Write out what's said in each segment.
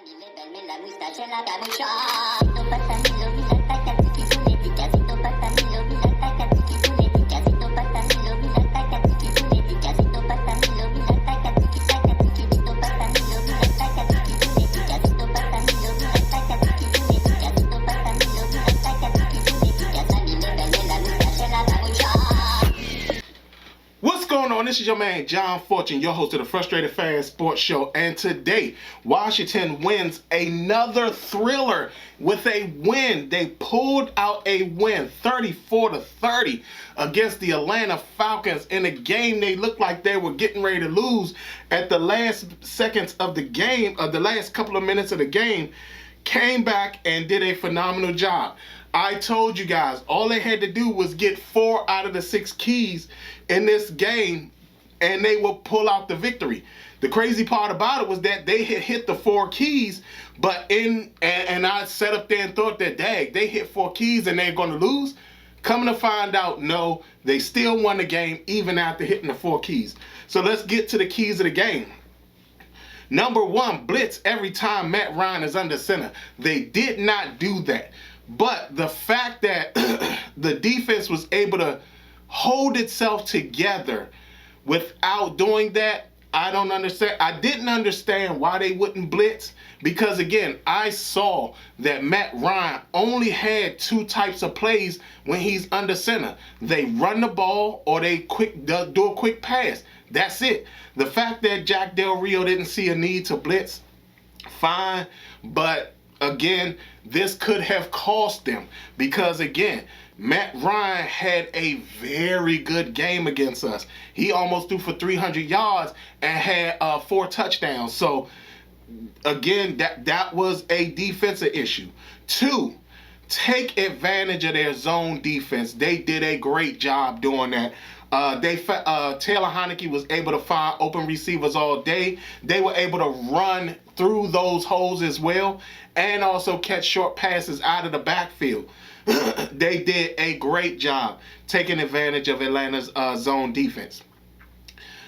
Levarme la moustache en la capucha. Siento patanilo, mira tacatiki puletica. Siento patanilo, mira tacatiki puletica. Siento patanilo, mira tacatiki puletica. Siento patanilo, mira tacatiki tacatiki. Siento patanilo, mira tacatiki puletica. Siento patanilo, mira tacatiki puletica. Siento patanilo, mira tacatiki puletica. Sani levarme la moustache en la capucha. What's going on? This is your man John Fortune, your host of the Frustrated Fan Sports Show, and today Washington wins another thriller with a win. They pulled out a win, 34-30, against the Atlanta Falcons in a game they looked like they were getting ready to lose at the last seconds of the game, the last couple of minutes of the game. Came back and did a phenomenal job. I told you guys all they had to do was get 4 out of the 6 keys in this game and they will pull out the victory. The crazy part about it was that they had hit the 4 keys, but and I sat up there and thought that, dang, they hit 4 keys and they're going to lose. Coming to find out, no, they still won the game even after hitting the 4 keys. So let's get to the keys of the game. Number 1, blitz every time Matt Ryan is under center. They did not do that. But the fact that the defense was able to hold itself together without doing that, I don't understand. I didn't understand why they wouldn't blitz because, again, I saw that Matt Ryan only had 2 types of plays when he's under center. They run the ball or they do a quick pass. That's it. The fact that Jack Del Rio didn't see a need to blitz, fine, but again, this could have cost them because, again, Matt Ryan had a very good game against us. He almost threw for 300 yards and had 4 touchdowns. So, again, that was a defensive issue. 2, take advantage of their zone defense. They did a great job doing that. Taylor Heineke was able to find open receivers all day. They were able to run through those holes as well and also catch short passes out of the backfield. They did a great job taking advantage of Atlanta's zone defense.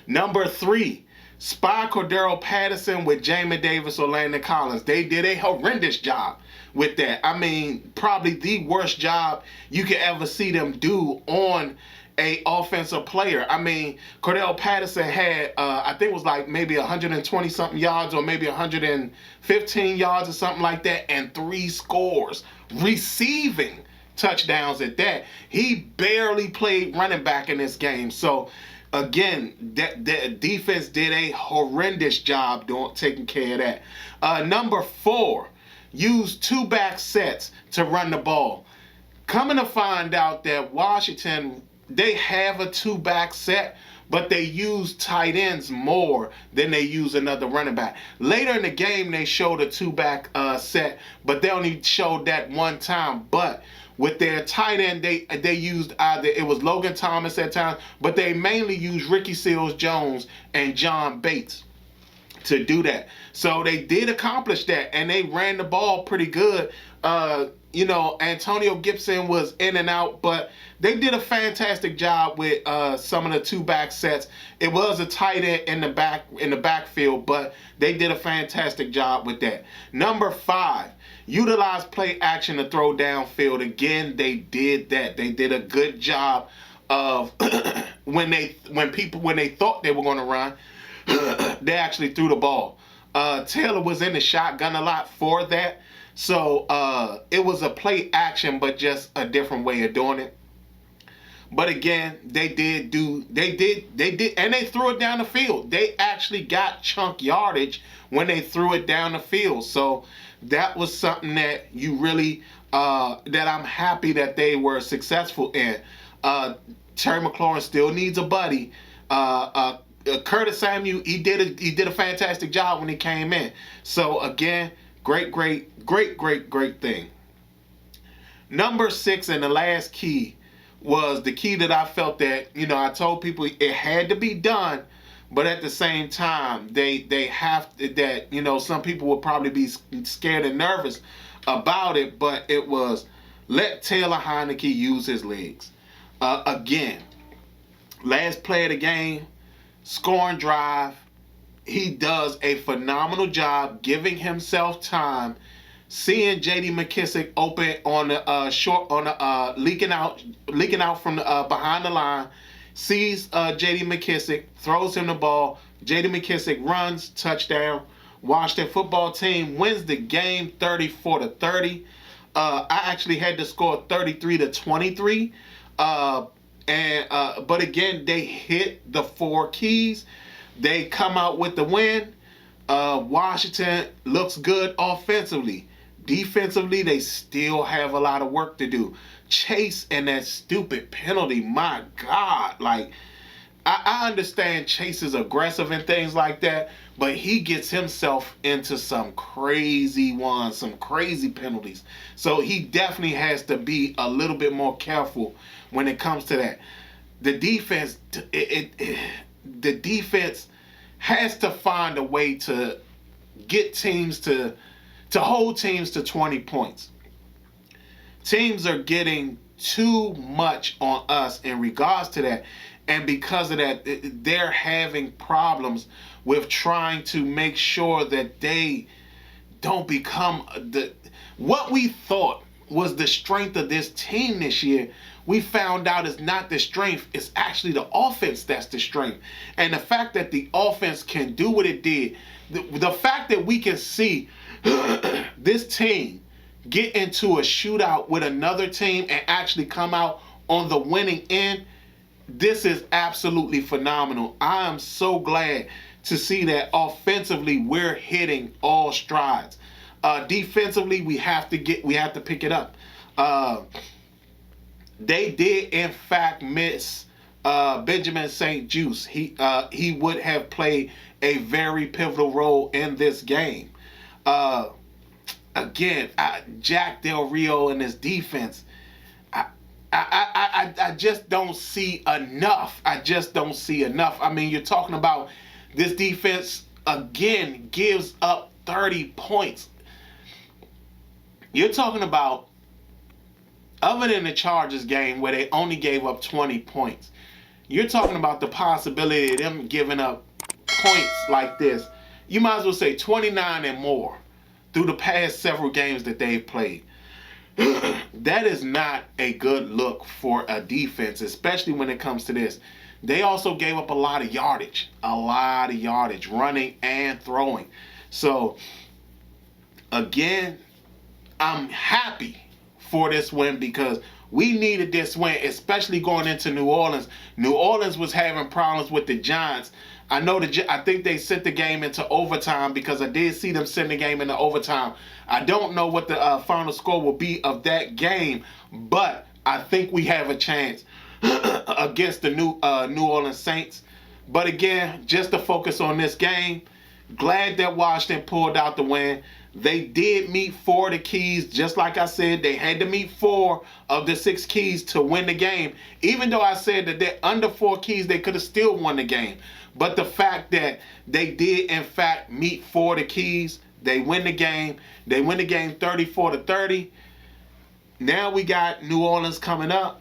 Number 3, spy Cordero Patterson with Jamin Davis or Landon Collins. They did a horrendous job with that. I mean, probably the worst job you could ever see them do on a offensive player. I mean, Cordell Patterson had, I think it was like maybe 120-something yards or maybe 115 yards or something like that, and 3 scores, receiving touchdowns at that. He barely played running back in this game. So, again, that defense did a horrendous job taking care of that. Number 4, use 2 back sets to run the ball. Coming to find out that Washington, they have a 2 back set, but they use tight ends more than they use another running back. Later in the game, they showed a 2 back set, but they only showed that one time. But with their tight end, they used either, it was Logan Thomas at times, but they mainly used Ricky Seals-Jones and John Bates to do that. So they did accomplish that, and they ran the ball pretty good. Antonio Gibson was in and out, but they did a fantastic job with some of the 2 back sets. It was a tight end in the backfield, but they did a fantastic job with that. Number 5, utilize play action to throw downfield. Again, they did that. They did a good job of when they thought they were going to run, they actually threw the ball. Taylor was in the shotgun a lot for that. So it was a play action, but just a different way of doing it. But again, they did, and they threw it down the field. They actually got chunk yardage when they threw it down the field. So that was something that you really, that I'm happy that they were successful in. Terry McLaurin still needs a buddy. Curtis Samuel, he did a fantastic job when he came in. So again, great thing. Number 6 and the last key was the key that I felt that, I told people it had to be done, but at the same time, they have to, that, some people would probably be scared and nervous about it, but it was let Taylor Heineke use his legs. Again, last play of the game, scoring drive, he does a phenomenal job giving himself time, seeing J.D. McKissic open on the short on the leaking out from the behind the line, sees J.D. McKissic, throws him the ball. J.D. McKissic runs, touchdown. Washington football team wins the game 34-30. I actually had to score 33-23. But again, they hit the 4 keys. They come out with the win. Washington looks good offensively. Defensively, they still have a lot of work to do. Chase and that stupid penalty, my God. Like, I understand Chase is aggressive and things like that, but he gets himself into some crazy ones, some crazy penalties. So he definitely has to be a little bit more careful when it comes to that. The defense, the defense has to find a way to get teams to hold teams to 20 points. Teams are getting too much on us in regards to that. And because of that, they're having problems with trying to make sure that they don't become what we thought was the strength of this team this year. We found out is not the strength. It's actually the offense that's the strength. And the fact that the offense can do what it did, the fact that we can see this team get into a shootout with another team and actually come out on the winning end, this is absolutely phenomenal. I am so glad to see that offensively we're hitting all strides. Defensively, we have to pick it up. They did in fact miss Benjamin St-Juste. He would have played a very pivotal role in this game. Again, Jack Del Rio and his defense. I just don't see enough. I just don't see enough. I mean, you're talking about this defense, again, gives up 30 points. You're talking about, other than the Chargers game where they only gave up 20 points, you're talking about the possibility of them giving up points like this. You might as well say 29 and more through the past several games that they've played. That is not a good look for a defense, especially when it comes to this. They also gave up a lot of yardage, running and throwing. So, again, I'm happy for this win because we needed this win, especially going into New Orleans. New Orleans was having problems with the Giants. I think they sent the game into overtime because I did see them send the game into overtime. I don't know what the final score will be of that game, but I think we have a chance against the New Orleans Saints. But again, just to focus on this game, glad that Washington pulled out the win. They did meet 4 of the keys. Just like I said, they had to meet 4 of the 6 keys to win the game. Even though I said that they're under 4 keys, they could have still won the game. But the fact that they did, in fact, meet 4 of the keys, they win the game. They win the game 34-30. Now we got New Orleans coming up.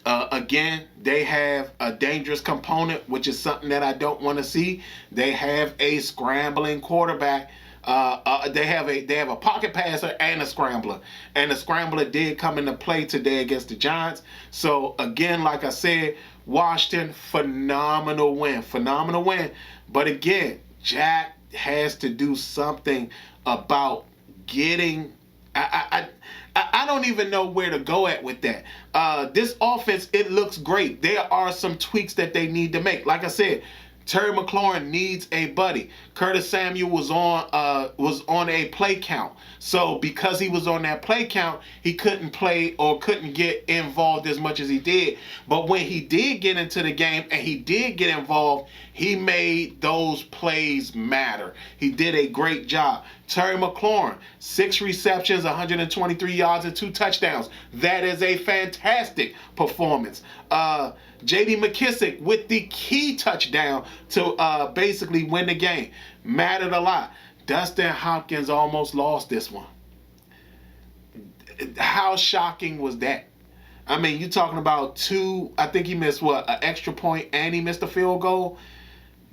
Again, they have a dangerous component, which is something that I don't want to see. They have a scrambling quarterback. They have a pocket passer and a scrambler. And the scrambler did come into play today against the Giants. So, again, like I said, Washington, phenomenal win. But again, Jack has to do something about getting... I don't even know where to go at with that. This offense, it looks great. There are some tweaks that they need to make. Like I said, Terry McLaurin needs a buddy. Curtis Samuel was on a play count. So because he was on that play count, he couldn't play or couldn't get involved as much as he did. But when he did get into the game and he did get involved, he made those plays matter. He did a great job. Terry McLaurin, 6 receptions, 123 yards, and 2 touchdowns. That is a fantastic performance. J.D. McKissic with the key touchdown to basically win the game. Mattered a lot. Dustin Hopkins almost lost this one. How shocking was that? I mean, you're talking about 2, I think he missed an extra point and he missed a field goal.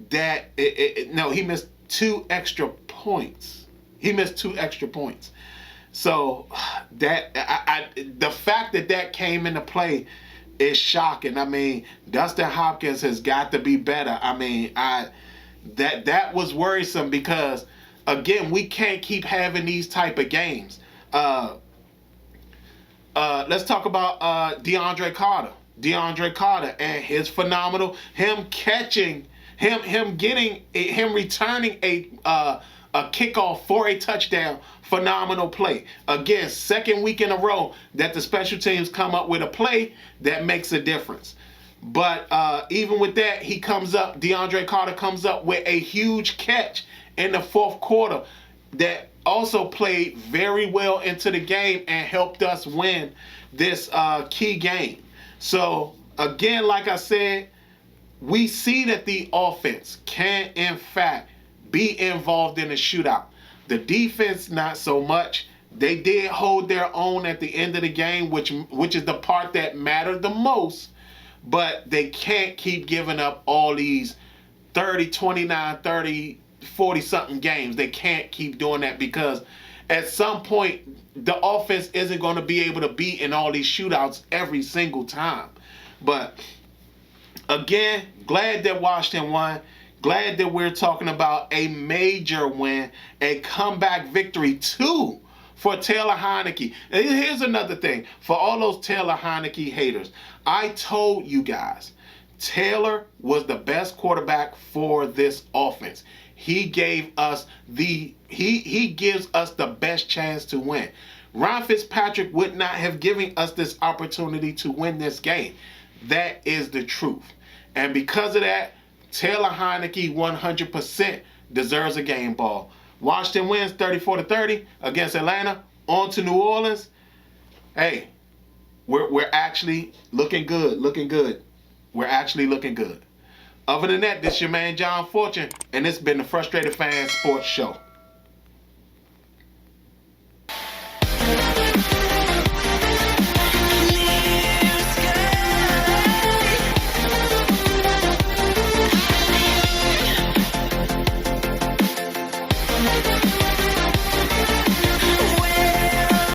that no, he missed 2 extra points. He missed 2 extra points. So that the fact that came into play is shocking. I mean, Dustin Hopkins has got to be better. I mean, that was worrisome because again, we can't keep having these type of games. Let's talk about DeAndre Carter. DeAndre Carter and his phenomenal him returning a kickoff for a touchdown. Phenomenal play. Again, second week in a row that the special teams come up with a play that makes a difference. But even with that, DeAndre Carter comes up with a huge catch in the fourth quarter that also played very well into the game and helped us win this key game. So, again, like I said, we see that the offense can, in fact, be involved in a shootout. The defense, not so much. They did hold their own at the end of the game, which is the part that mattered the most. But they can't keep giving up all these 30, 29, 30, 40-something games. They can't keep doing that because at some point, the offense isn't going to be able to be in all these shootouts every single time. But again, glad that Washington won. Glad that we're talking about a major win, a comeback victory too for Taylor Heineke. And here's another thing. For all those Taylor Heineke haters, I told you guys, Taylor was the best quarterback for this offense. He gave us he gives us the best chance to win. Ryan Fitzpatrick would not have given us this opportunity to win this game. That is the truth. And because of that, Taylor Heineke 100% deserves a game ball. Washington wins 34-30 against Atlanta. On to New Orleans. Hey, we're actually looking good. We're actually looking good. Other than that, this is your man John Fortune, and it's been the Frustrated Fan Sports Show.